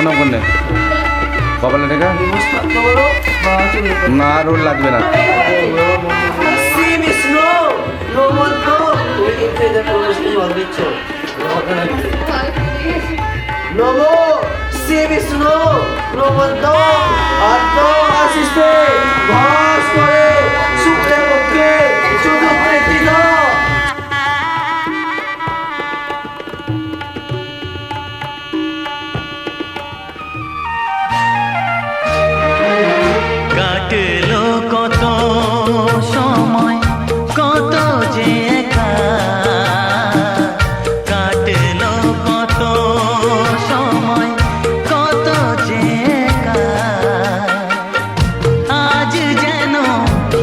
প্রণাম করলে কপালে রেখা না রোল লাগবে না। নমো শ্রী বিষ্ণু নমন্ত আত্ম আশিসে ভাস করে শুক্রে পক্ষে চতুর্থিত কাটলো কত সময় কত যে একা, কাটলো কত সময় কত যে একা, আজ যেন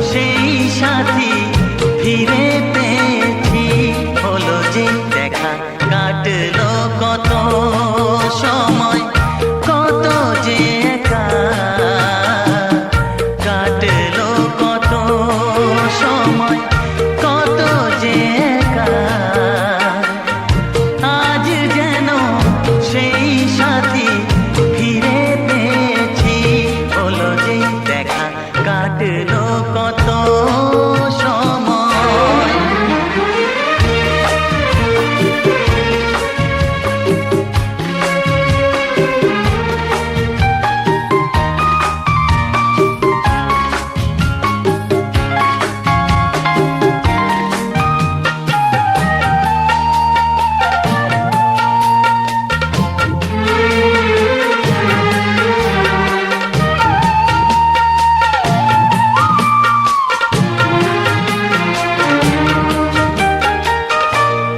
সেই সাথী ফিরে পেয়েছি, হলো যে দেখা। কাটলো কত সময় কত যে একা, কাটলো কত সময় কত যে একা, আজ যেন সেই সাথী ফিরে পেয়েছি, হলো যে দেখা। কাটলো কত সময়।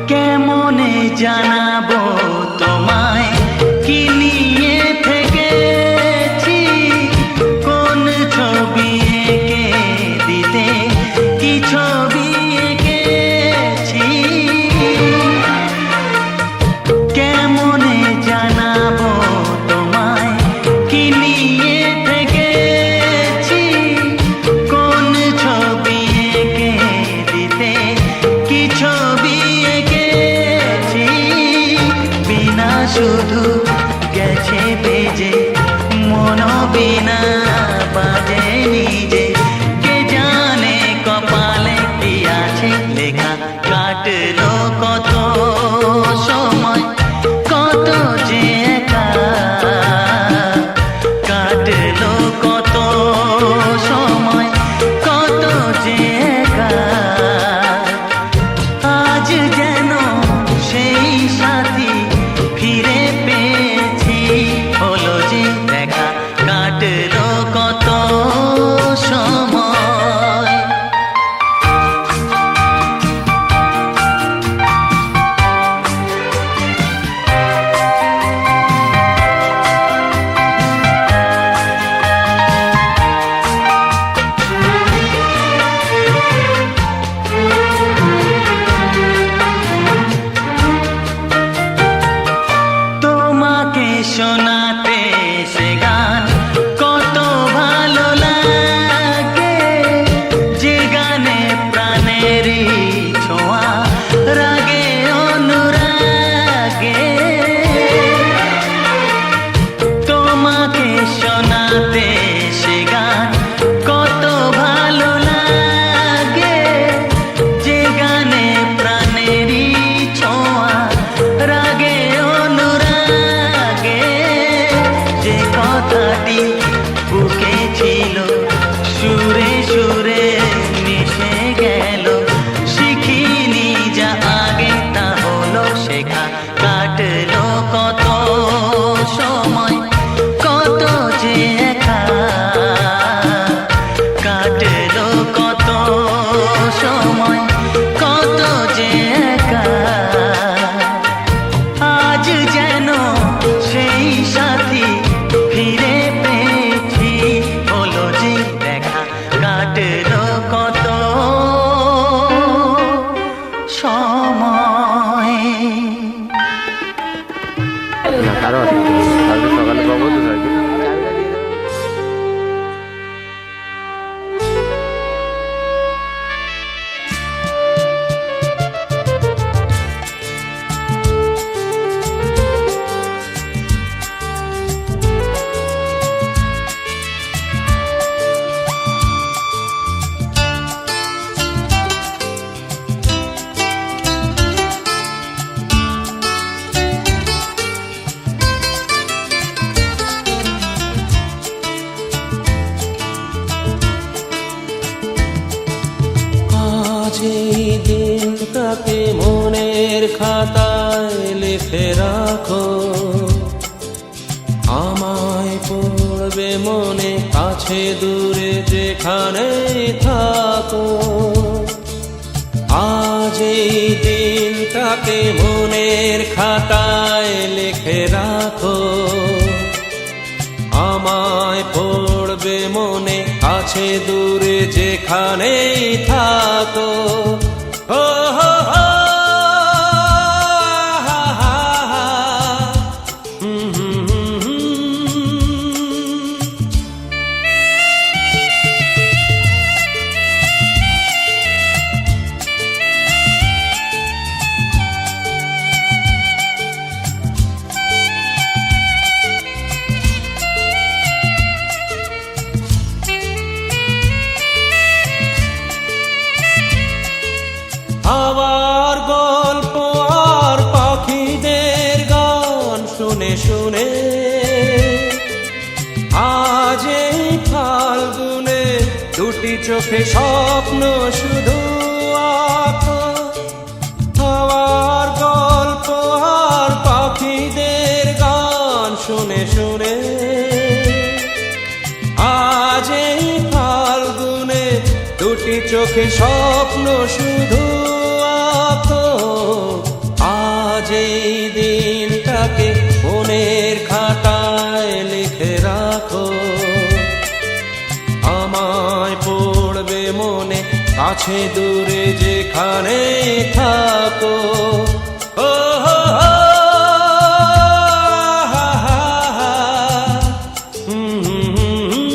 কেমনে জানাবো তোমায় কি নিয়ে থেকেছি, কোন ছবি এঁকে দিতে কি ছবি এঁকেছি, কেমনে জানাবো তোমায় কি নিয়ে থেকেছি, কোন ছবি এঁকে দিতে কি ছবি এঁকেছি, বিনা শুধু গেছে বেজে মন বিনা বাজে নিজে, কে জানে কপালে কি আছে লেখা। কাটলো কত সময় কত যে একা, কাটলো কত সময় কত যে একা, আজ যেন সেই সাথী ফিরে পেয়েছি, হলো যে দেখা। কাটলো কত সময়। তোমাকে শোনাতে সে গান কত ভালো লাগে, যে গানে প্রাণেরই ছোঁয়া রাগে অনুরাগে, তোমাকে শোনাতে সে গান কত ভালো লাগে, যে গানে প্রাণেরই ছোঁয়া রাগে অনুরাগে, যে কথাটি বুকে ছিল সুরে সুরে মিশে গেল, শিখিনি যা আগে তা হলো শেখা। কাটলো কত সময় কত যে একা, কাটলো কত সময় কত যে একা, আজ যেন সেই সাথী ফিরে পেয়েছি, হলো যে দেখা। কাটলো কত সময়। আরো কালকে সকালে পাবো তো সাইকেল। মনে কাছে দূরে যেখানে থাকো, আজ এই দিনটাকে মনের খাতায় লিখে রাখো। আমায় পড়বে মনে কাছে দূরে যেখানেই থাকো। ও হো হো, হা হা হা, হুম হুম হুম হুম। হাওয়ার গল্প আর পাখিদের গান শুনে শুনে আজ এই ফাল্গুনে দুটি চোখে স্বপ্ন শুধু আঁকো। হাওয়ার গল্প আর পাখিদের গান শুনে শুনে আজ এই ফাল্গুনে দুটি চোখে স্বপ্ন শুধু আঁকো। আজ এই দিনটাকে মনের খাতায় লিখে রাখো। আমায় পড়বে মনে কাছে দূরে যেখানে থাকো। ও হো হো, হা হা হা, হুম হুম হুম হুম।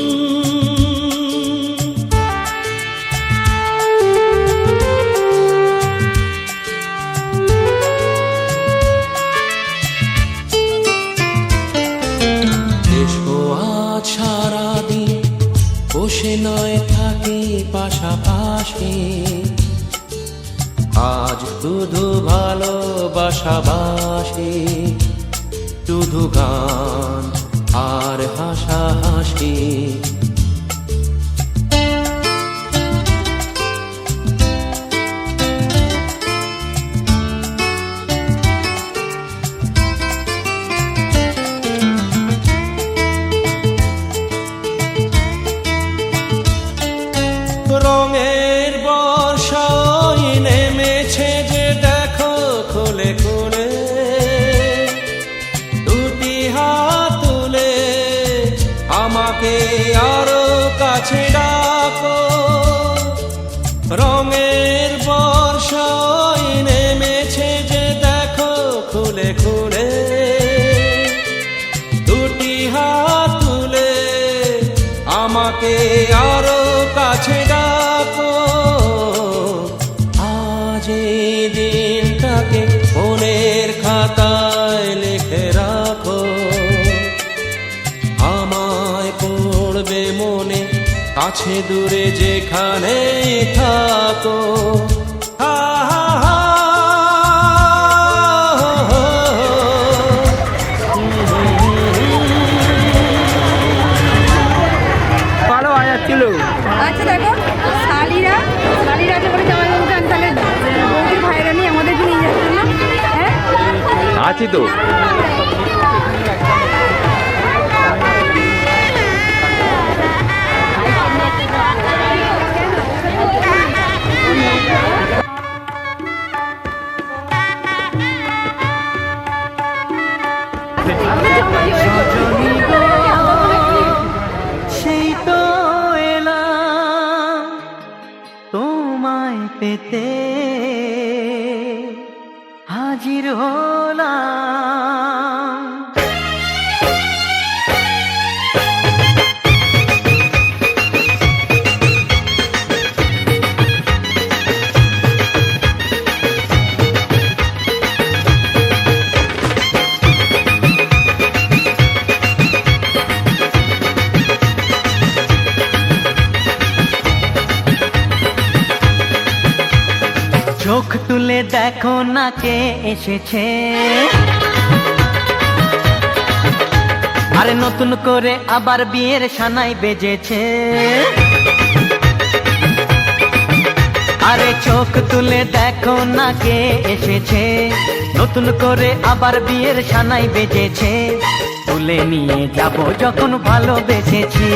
এসো আজ সারাদিন বসে নয় থাকি পাশাপাশি, আজ শুধু ভালোবাসাবাসি, শুধু গান আর হাসাহাসি। রঙের বর্ষায় নেমেছে যে দেখো খুলে খুলে, দুটি হাত তুলে আমাকে আরো কাছে ডাকো। রঙের বর্ষায় নেমেছে যে দেখো খুলে খুলে, দুটি হাত তুলে আমাকে আরো কাছে ডাকো। আজ এই দিনটাকে মনের খাতায় লিখে রাখো। আমায় পড়বে মনে কাছে দূরে যেখানে থাকো। হা হা হা, ভালো বাজাচ্ছিল। আচ্ছা দেখো, শালিরা যখন জামাই বাবু গান, তাহলে বৌদির ভাইরা নিয়ে আমাদেরকে নিয়ে যাচ্ছেন না? হ্যাঁ, আছি তো। সেই তো এলাম তোমায় পেতে, হাজির হলাম। চোখ তুলে দেখো না কে এসেছে, আরে নতুন করে আবার বিয়ের সানাই বেজেছে। আরে চোখ তুলে দেখো না কে এসেছে, নতুন করে আবার বিয়ের সানাই বেজেছে। তুলে নিয়ে যাব যখন ভালোবেসেছি,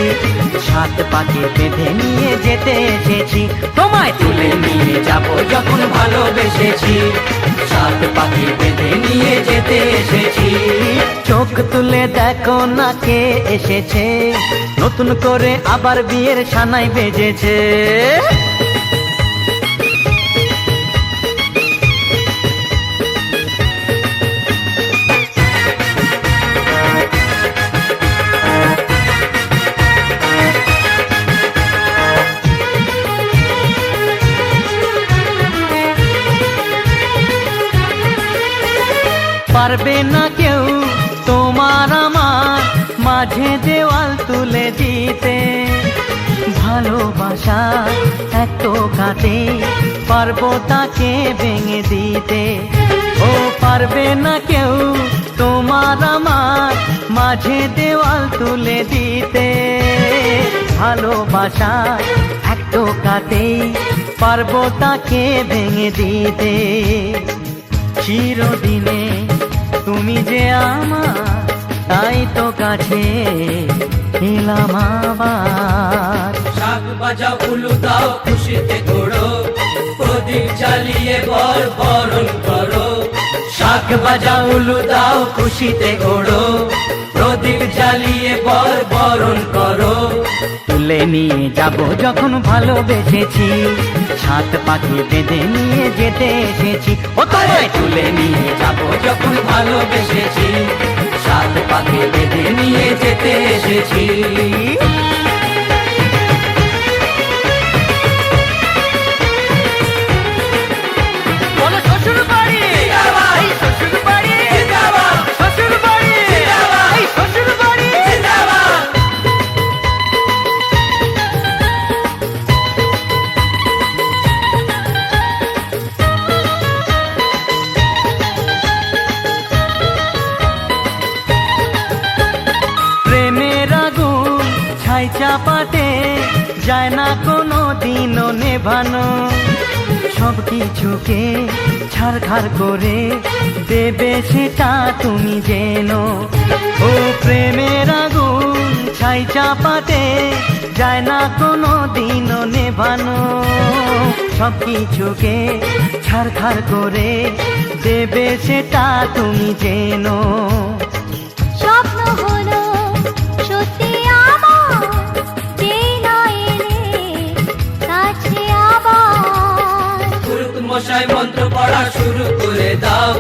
সাত পাকে বেঁধে নিয়ে যেতে এসেছি। তোমায় তুলে নিয়ে যাব যখন ভালোবেসেছি, সাত পাকে বেঁধে নিয়ে যেতে এসেছি। চোখ তুলে দেখো না কে এসেছে, নতুন করে আবার বিয়ের সানাই বেজেছে। পারবে না কেউ তোমার আমার মাঝে দেওয়াল তুলে দিতে, ভালোবাসা এত কাটে পারবো তাকে ভেঙে দিতে। ও পারবে না কেউ তোমার আমার মাঝে দেওয়াল তুলে দিতে, ভালোবাসা এত কাটে পারবো তাকে ভেঙে দিতে। চিরদিনে তুমি যে আমার, তাই তো কাছে এলাম আবার। শাক বাজাও উলু দাও খুশিতে ঘোড়ো, প্রদীপ জ্বালিয়ে বর বরণ করো। শাক বাজাও উলু দাও খুশিতে ওড়ো, প্রদীপ জ্বালিয়ে বর বরণ করো। তুলে নিয়ে যাব যখন ভালোবেসেছি, সাত পাখি বেঁধে নিয়ে যেতে এসেছি। ও তোমায় তুলে নিয়ে যাব যখন ভালোবেসেছি, সাত পাখি বেঁধে নিয়ে যেতে এসেছি। বলো শ্বশুর বাড়ি, এই শ্বশুর বাড়ি, শ্বশুর বাড়ি, এই শ্বশুর বাড়ি। প্রেমের আগুন ছাই চাপাতে যায় না কোনো দিনও নেভানো, সব কিছুকে ছাড়খাড় করে দেবে সেটা তুমি জেনো। ও প্রেমের আগুন ছাই চাপাতে যায় না কোনো দিনও নেভানো, সব কিছুকে ছাড়খাড় করে দেবে সেটা তুমি জেনো। স্বপ্ন হলো সত্যি আমার, যেই না এলে কাছে আবার। পুরুত মশাই মন্ত্র পড়া শুরু করে দাও,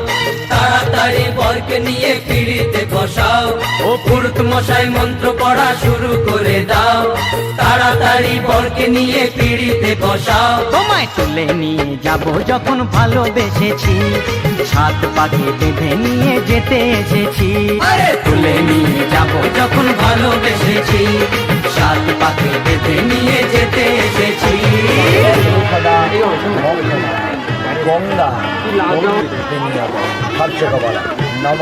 তাড়াতাড়ি বরকে নিয়ে পিড়িতে বসাও। ও পুরুত মশাই মন্ত্র পড়া শুরু করে দাও, তাড়াতাড়ি বরকে নিয়ে পিড়িতে বসাও। তোমায় তুলে নিয়ে যাব যখন ভালোবেসেছি, সাত পাখি বেঁধে নিয়ে যেতে এসেছি। আরে তুলে নিয়ে যাব যখন ভালোবেসেছি, সাত পাখি বেঁধে নিয়ে যেতে এসেছি। গঙ্গা নম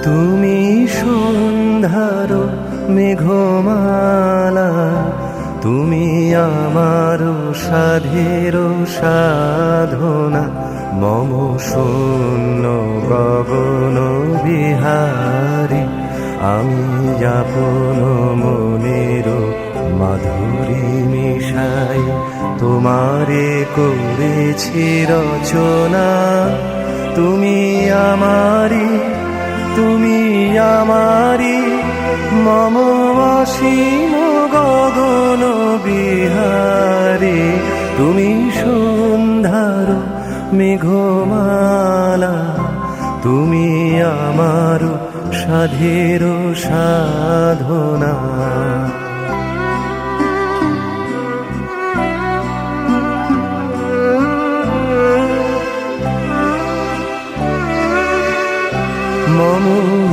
তুমি সন্ধ্যার মেঘমালা, তুমি আমার সাধের সাধনা, মম শূন্য গগন বিহারী, আমি আপন মনের মাধুরী মিশাই তোমারে করেছি রচনা। তুমি আমারি, তুমি আমারি, মম অসীম গগন বিহারী। তুমি সন্ধ্যার মেঘমালা, তুমি আমার সাধের সাধনা। মম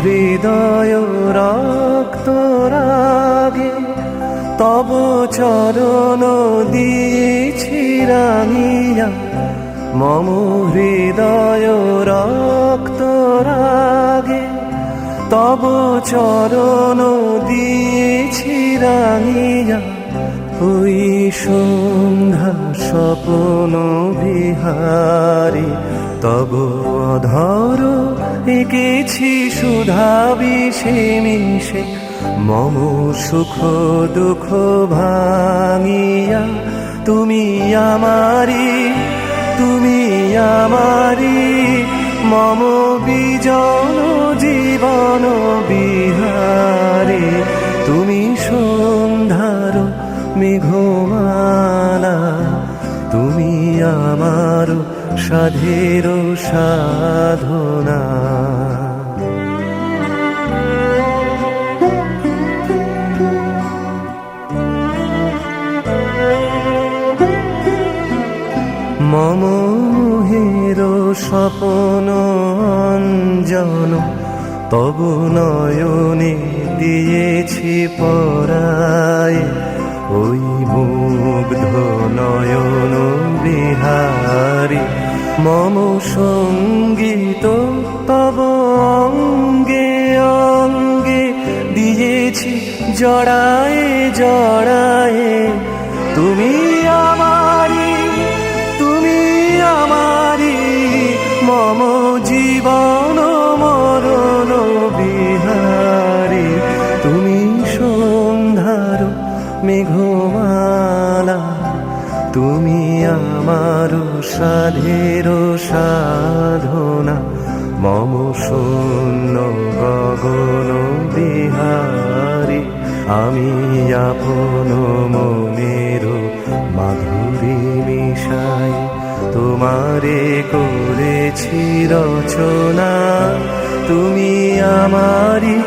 হৃদয় রক্ত রাগে তব চরণ দিয়েছি রাঙিয়া, মম হৃদয় রক্ত রাগে তব চরণ দিয়েছি রাঙিয়া। ওই সন্ধ্যা স্বপ্ন বিহারী তব অধর এঁকেছি সুধা বিষে মিশে, মম সুখ দুঃখ ভাঙিয়া। তুমি আমারি, তুমি আমারি, মম বিজন জীবন বিহারে। তুমি সন্ধ্যার মেঘমালা, তুমি আমার সাধের সাধনা। মম মোহের স্বপ্ন অঞ্জন তব নয়নে দিয়েছি পরায়, ওই মুগ্ধ নয়ন বিহারী। মম সঙ্গীত তব অঙ্গে অঙ্গে দিয়েছি জড়ায়ে জড়ায়ে। তুমি আমারি, তুমি আমারি, মম জীবন মরণ বিহারী। তুমি সন্ধ্যার মেঘমালা, তুমি আমার সাধের সাধনা। মম শূন্য গগন বিহারী, আমি আপন মনের মাধুরী মিশাই তোমারে করেছি রচনা। তুমি আমারি,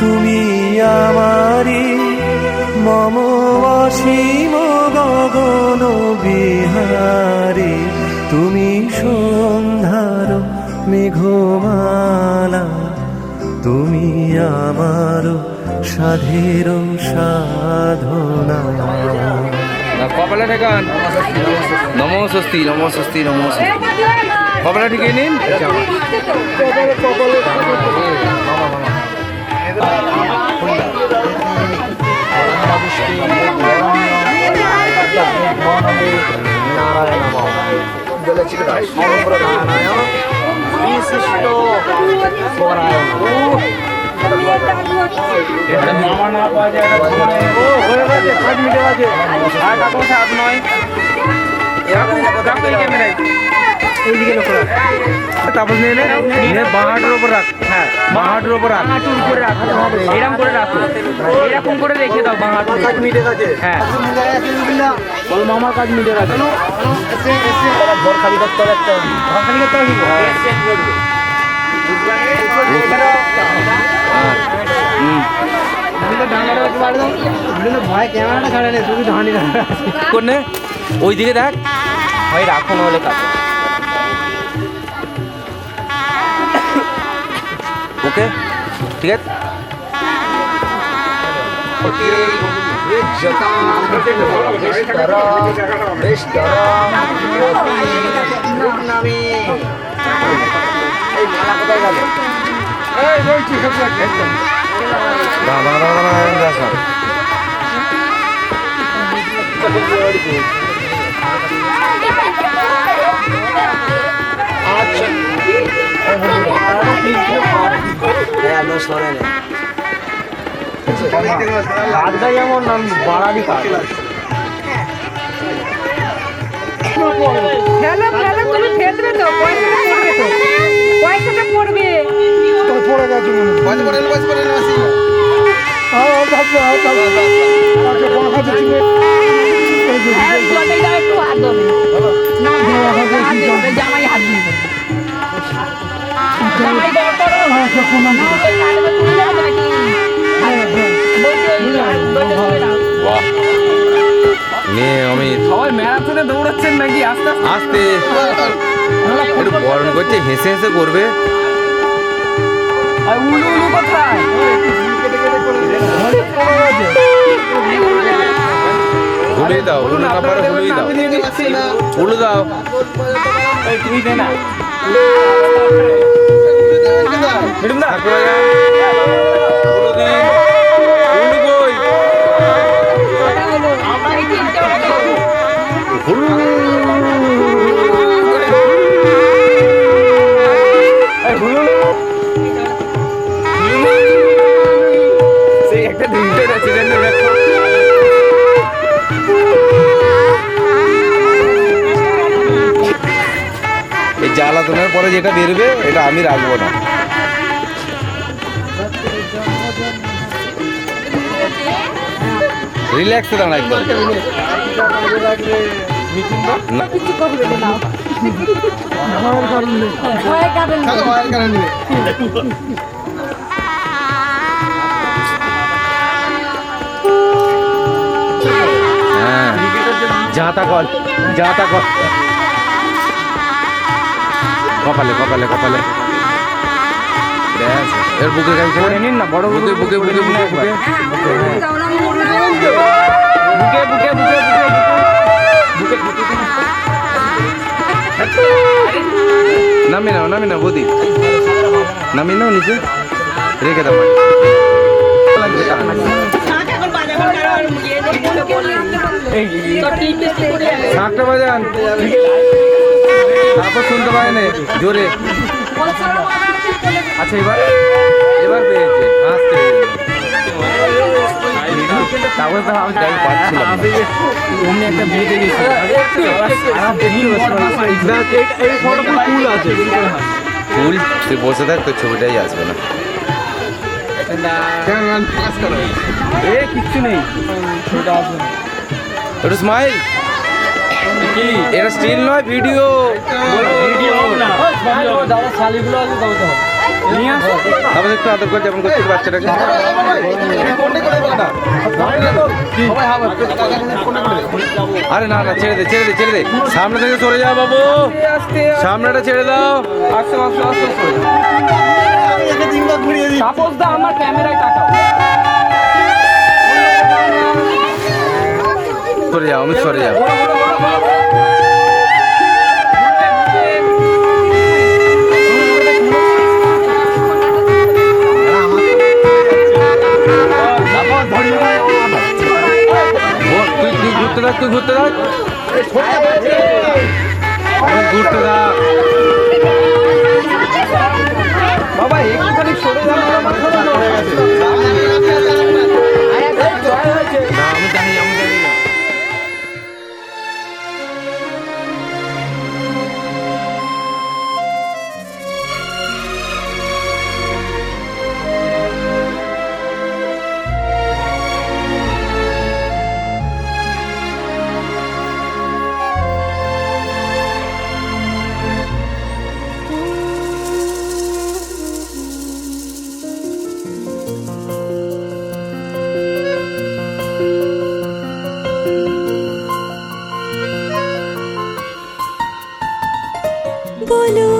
তুমি আমারি, মম অসীম গগন বিহারী। তুমি সন্ধ্যার মেঘমালা, তুমি আমার সাধের সাধনা। কপালে ঠেকান, নমো স্বস্তি, নমো স্বস্তি, নমো স্বস্তি। কপালে ঠেকিয়ে নিন। তারপর বাঁহাটের উপর রাখ, হ্যাঁ বাঁহাটের উপর রাখ, উপরে রাখ, এরকম করে রাখো, এরকম করে রেখে দাও। বাঁহাট কাজ মিটে গেছে, হ্যাঁ মামার কাজ মিটে গেছে। ঘর খালি করতে হবে, একটা ঘর খালি করতে হবে। ভয় ক্যামেরাটা ছাড়ে নেই, শুধু ধানি কোনে ওই দিকে দেখ ভাই, রাখো নাহলে কাজ। ওকে ঠিক আছে। যেমন বাড়াবি কাজ তুমি ফেলবে তো, পয়সাটা পড়বে। পড়ে গেছে মনে হয়। পয়সা পড়ে এলো, হ্যাঁ, জলেই দাও, একটু হাত দেবে। না, হাত দেবে, জামাই হাত দিবে। জামাই বড় করো। না, ওই কানে তুলে যাবে নাকি? বলছি ওই দড়িটা তুলে দাও। বাহ নে অমিত সবাই ম্যারাথনে দৌড়াচ্ছেন নাকি? আস্তে আস্তে আস্তে একটু বরণ করছে, হেসে হেসে করবে। আর উলু উলু কোথায়? হুলুই দাও, হুলু না পারো হুলুই দাও, হুলু দাও। এই তুমি দে না। ম্যাডাম দা, ঠাকুর বাজান, হুলু দিন। হুলু কই? এই তিনটে হলো। হুলু। এই হুলু। সেই একটা দিনটা আছে জানো দেখো। এই জ্বালাতনের পরে যেটা বেরোবে এটা আমি রাখবো না। রিল্যাক্সে দাঁড়া একদম। না, ভয়ের কারণে। হ্যাঁ যা তা কর, যা তা কর। কপালে কপালে কপালে ব্যাস, এর বুকে গাড়ি করে নিন না, বড় বুকে বুকে বুকে বুকে বুকে বুকে বুকে বুকে নামি নাও, নামি নাও বৌদি, নামি নাও নিচে রেখে দাও। শাকটা বাজান, তারপর শুনতে পায় না জোরে। আচ্ছা এবার এবার পেয়েছে, আসতে তারপরে তো আমি টাইম পাচ্ছিলাম না। অমনি একটা বিয়েতে গেছি। ফুল তুই বসে থাক, তোর ছবিটাই আসবে না। এ কিচ্ছু নেই। একটু স্মাইল। কি এটা স্টিল নয়, ভিডিও। নিয়ে আসো। তারপর একটু আদর করে যেমন করছি বাচ্চাটাকে। আরে না না, ছেড়ে দে ছেড়ে দে ছেড়ে দে, সামনে থেকে সরে যাও বাবু, সামনেটা ছেড়ে দাও। আস্তে আস্তে আস্তে তাপস দা আমার ক্যামেরায় তাকাও। সরে যাও, আমি সরে যাও। তুই ঘুরতে থাক, তুই ঘুরতে থাক, ঘুরতে থাক। বাবা একটুখানি সরে যাও। না, আমি জানি আমি জানি না। বলো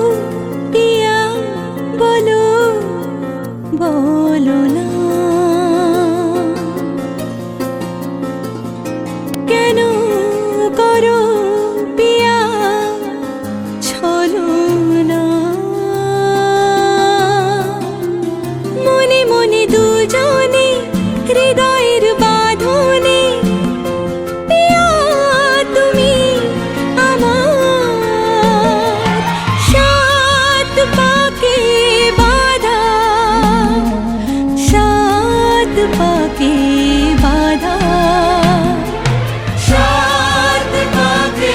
পিয়া বলো, বলো না কেন করো পিয়া ছলনা। মনে মনে দুজনে হৃদয়ের বাঁধনে পিয়া তুমি আমার সাত পাকে বাঁধা, সাত পাকে বাঁধা, সাত পাকে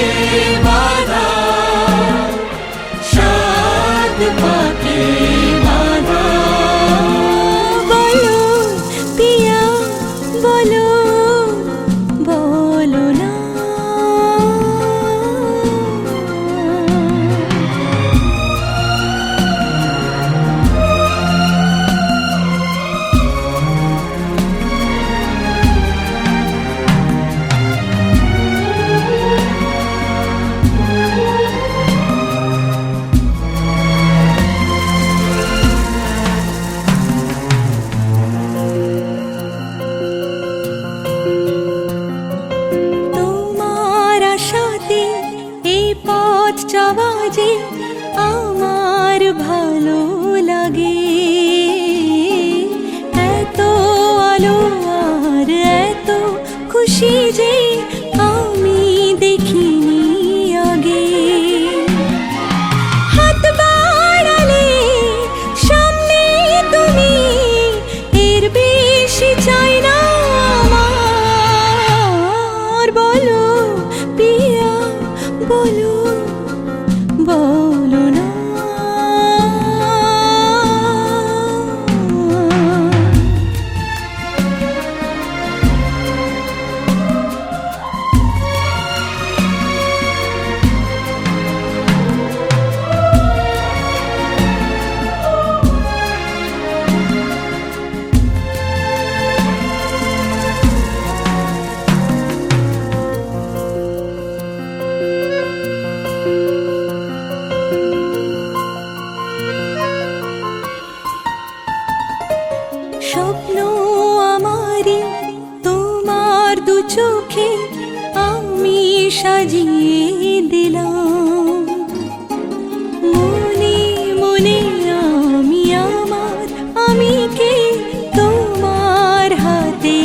যাওয়া যে আমার ভালো লাগে, এত আলো আর এত খুশি যে আমি দেখিনি আগে। হাত বাড়ালে সামনে তুমি, এর বেশি চাই না আমার। বলো পিয়া বলো, বলো না। স্বপ্ন আমারই তোমার দু চোখে আমি সাজিয়ে দিলাম, মনে মনে আমি আমার আমিকে তোমার হাতে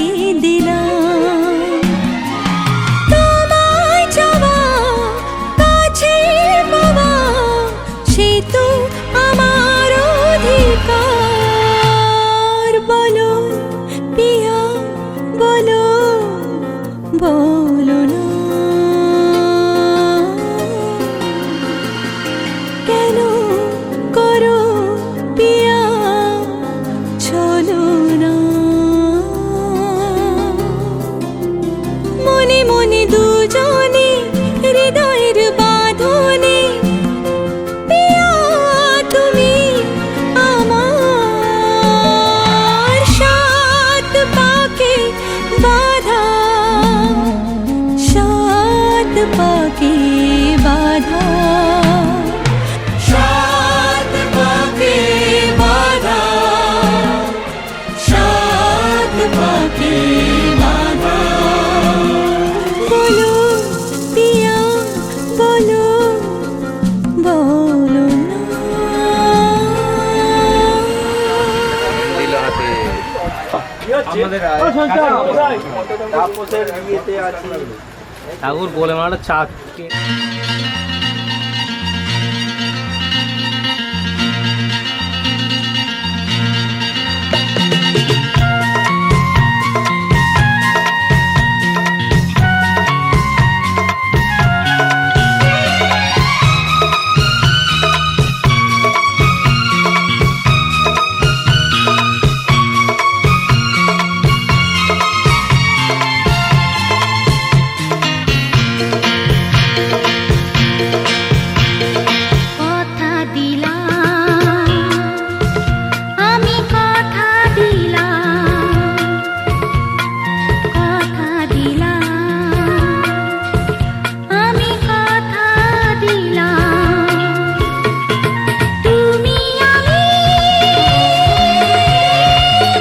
দিলাম। তোমায় চাওয়া কাছে পাওয়া সে তো আমার অধিকার। বলো পিয়া বলো, বলো না। কেন করো পিয়া চলো না। মনে মনে দুজনে হৃদয়ের বাঁধনে, পিয়া তুমি আমার। সাত পাকে বাঁধা, সাত পাকে বাঁধা, সাত পাকে বাঁধা, সাত পাকে বাঁধা। বলো পিয়া বলো, বলো না। দিল হাতে। ঠাকুর বলে মানে চা কথা দিলাম, আমি কথা দিলাম, কথা দিলাম, আমি কথা দিলাম। তুমি আমি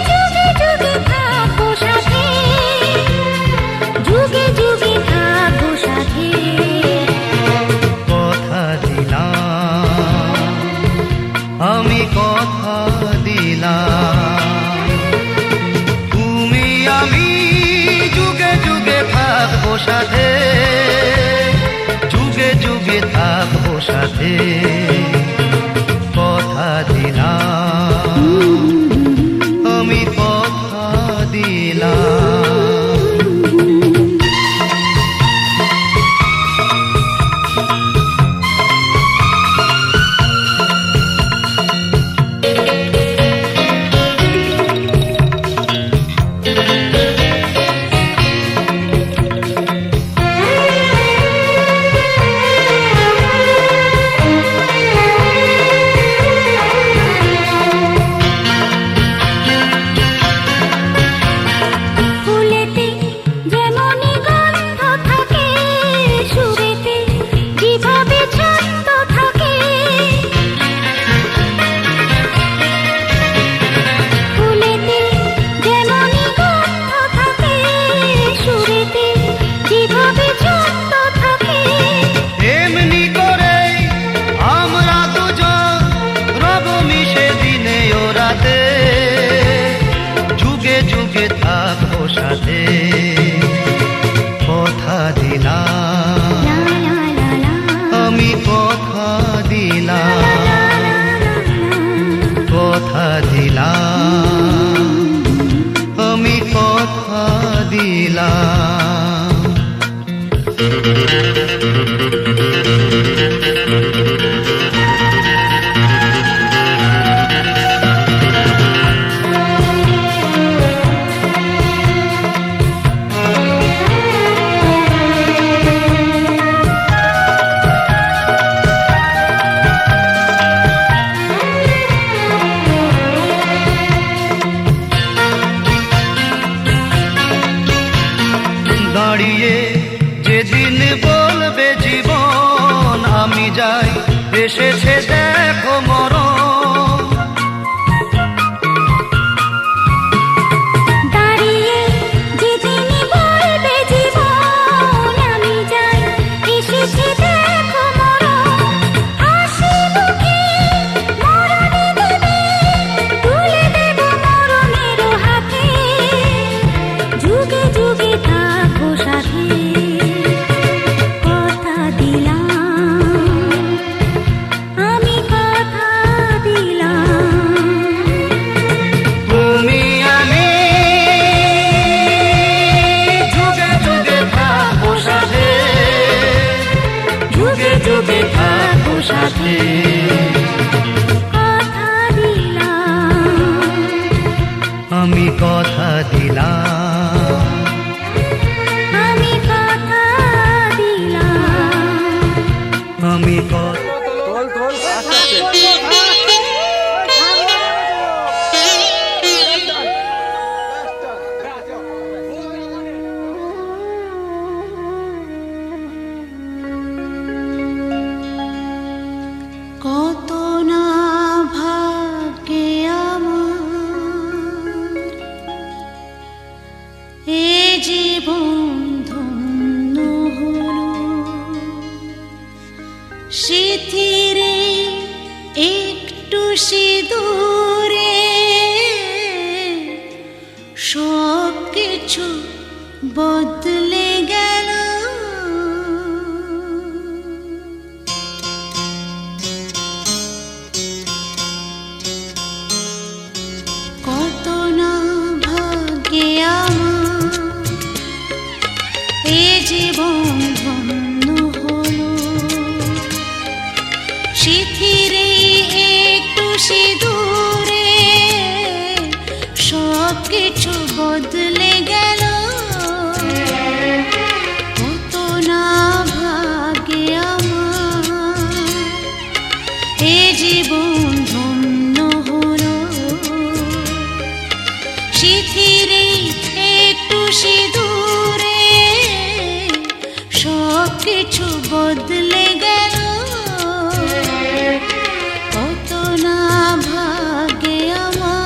যুগে যুগে থাকবো সাথে, যুগে যুগে থাকবো সাথে। কথা দিলাম, আমি কথা দিলাম, তুমি আমি যুগে যুগে থাকবো সাথে, যুগে যুগে থাকবো সাথে। কথা দিলাম, আমি কথা দিলাম। দাঁড়িয়ে যেদিন বলবে জীবন আমি যাই, এসেছে দেখো মরণ। দাঁড়িয়ে যেদিন বলবে জীবন আমি যাই, এসেছে দেখো মরণ। হাসি মুখে মরণে দেবে, তুলে দেব মরণের হাতে। যুগে যুগে থাকো সাথী, কথা দিলাম, আমি কথা দিলাম। তুমি আমি যুগে যুগে থাকবো সাথে, যুগে যুগে থাকবো সাথে। কথা দিলাম, আমি কথা দিলাম, আমি কথা দিলাম। আমি কথা কত না ভাগ্যে আমার এ জীবন ধন্য হলো। স্মৃতিরে একটু সিঁদুরে সব কিছু বদলে গেল। কত না ভাগ্যে আমার এ জীবন ধন্য হলো। স্মৃতিরে একটু সিঁদুরে সব কিছু বদলে গেল। কত না ভাগ্যে আমার এ জীবন ধন্য হলো। স্মৃতিরে একটু সিঁদুরে সব কিছু বদলে গেল। কত না ভাগ্যে আমার।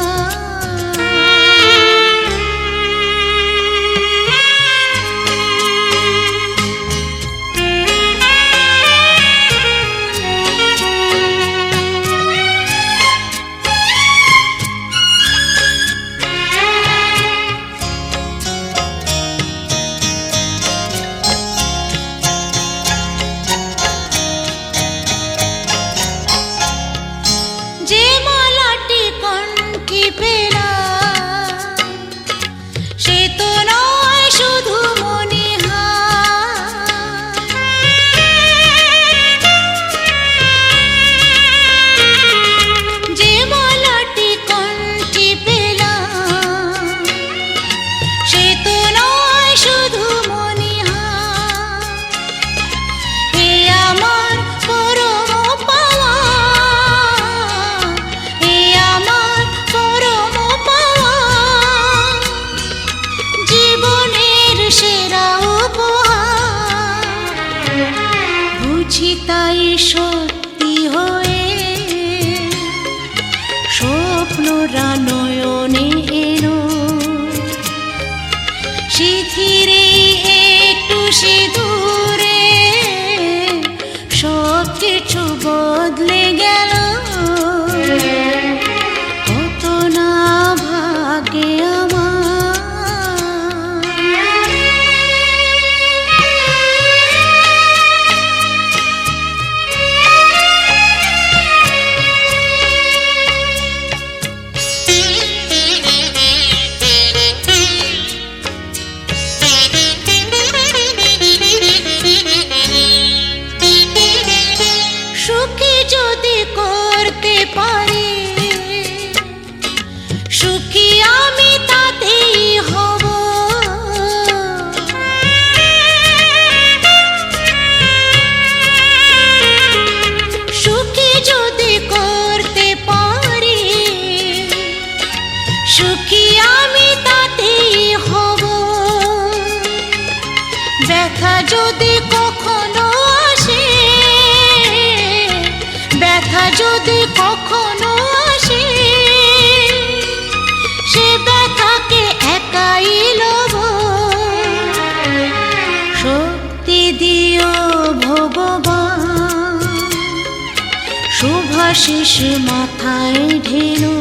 আশিস মাথায় ঢেলো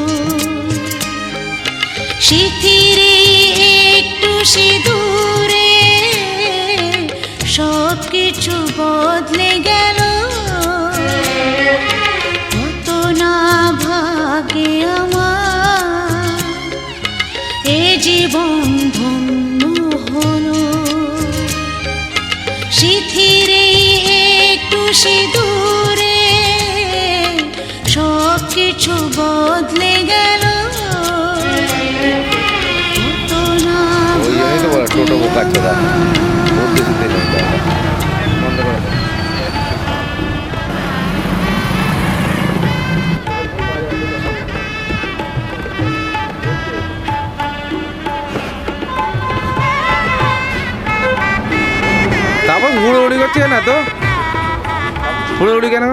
সিথিরে একটু সিঁদুরে সব কিছু বদলে গেল কত না ভাগে আমার এ জীবন ধন্য হলো সিথিরে একটু সিঁদুরে সব কিছু বদলে গেল কত না ওই জন্যই তো বলা টোটো বোকাচ্ছে না ওর কিছুতে নেই বন্ধ করে দাও। তারপর হুড়োহুড়ি করছে না তো হুড়োহুড়ি কেন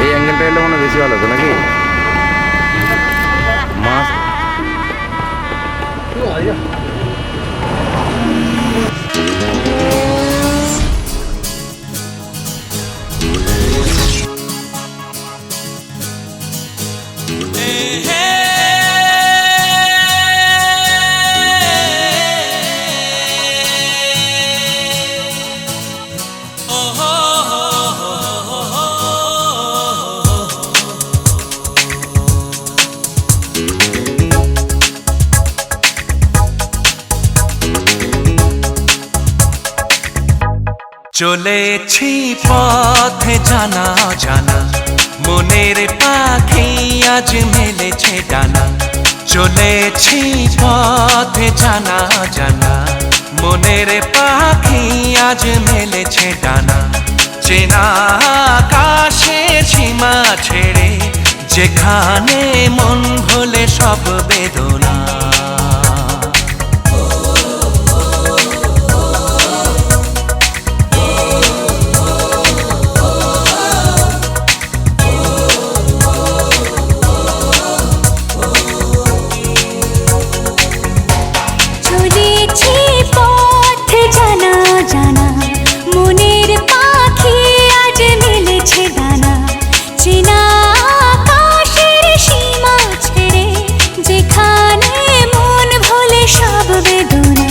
এই অ্যাঙ্গেলটা এলে মনে হয় বেশি ভালো হতো নাকি মাছ চলেছি পথে জানা জানা মনের পাখি আজ মেলেছে ডানা চলেছি পথে জানা জানা মনের পাখি আজ মেলেছে ডানা চেনা আকাশের সীমা ছেড়ে যেখানে মন ভোলে সব বেদনা চলেছি পথ জানা জানা মনের পাখি আজ মিলেছে ডানা চেনা আকাশের সীমা ছেড়ে যেখানে মন ভোলে সব বেদনা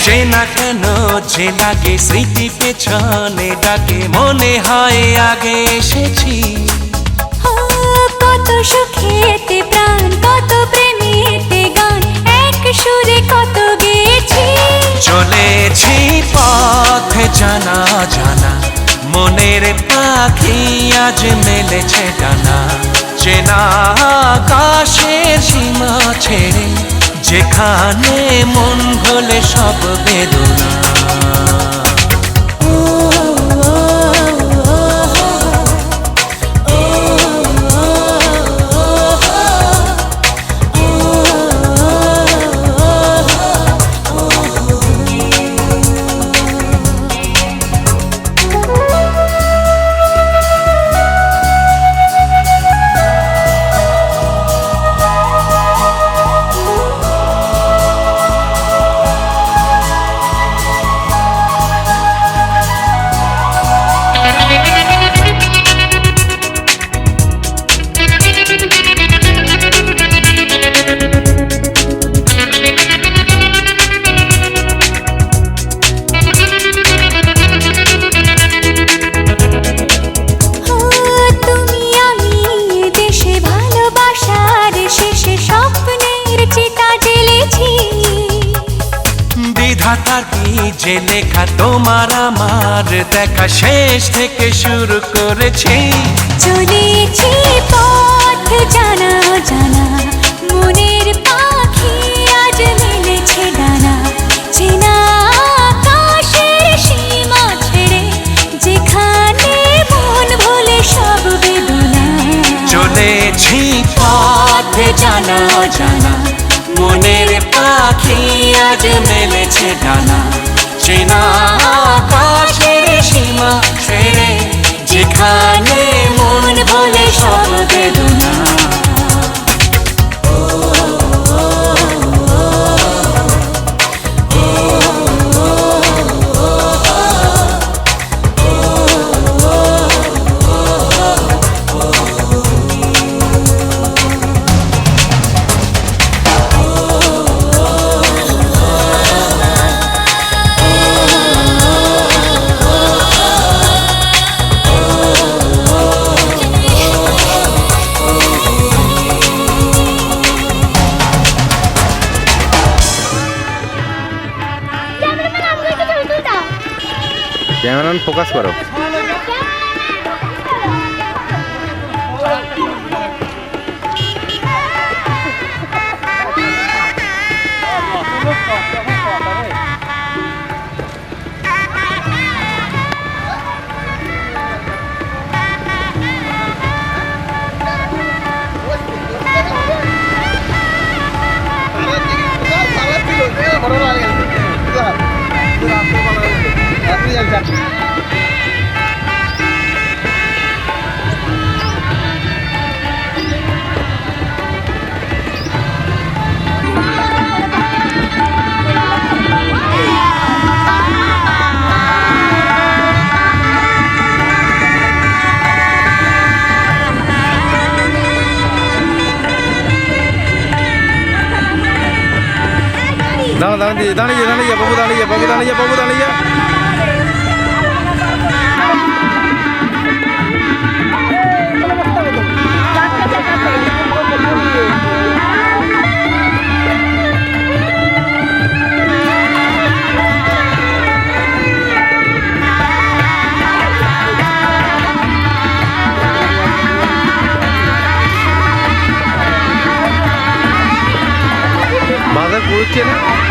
চেনা কেন যে লাগে স্মৃতি পেছনে ডাকে মনে হয় আগে এসেছি কত সুখেতে প্রাণ কত প্রেমেতে গান এক সুরে কত গেছি চলেছি পথে জানা জানা মনের পাখি আজ মেলেছে ডানা চেনা আকাশের সীমা ছেড়ে যেখানে মন ভোলে সব বেদনা খাতার যে লেখা তোমার আমার দেখা শেষ থেকে শুরু করেছি চলেছি পথ জানা জানা মনের পাখি আজ মেলেছে ডানা চেনা আকাশের সীমা ছেড়ে যেখানে মন ভুলে সব বেদনা চলেছি পথ জানা জানা মনের পাখি আজ মেলেছে ডানা চেনা আকাশের সীমা ছেড়ে যেখানে মন ভুলে সব বেদনা ক্যামেরাম্যান ফোকাস করো দাঁড়িয়ে দাঁড়িয়ে দাঁড়িয়ে বাবু দাঁড়িয়ে বাবু দাঁড়িয়ে বাবু দাঁড়িয়ে বাজার পড়ছে না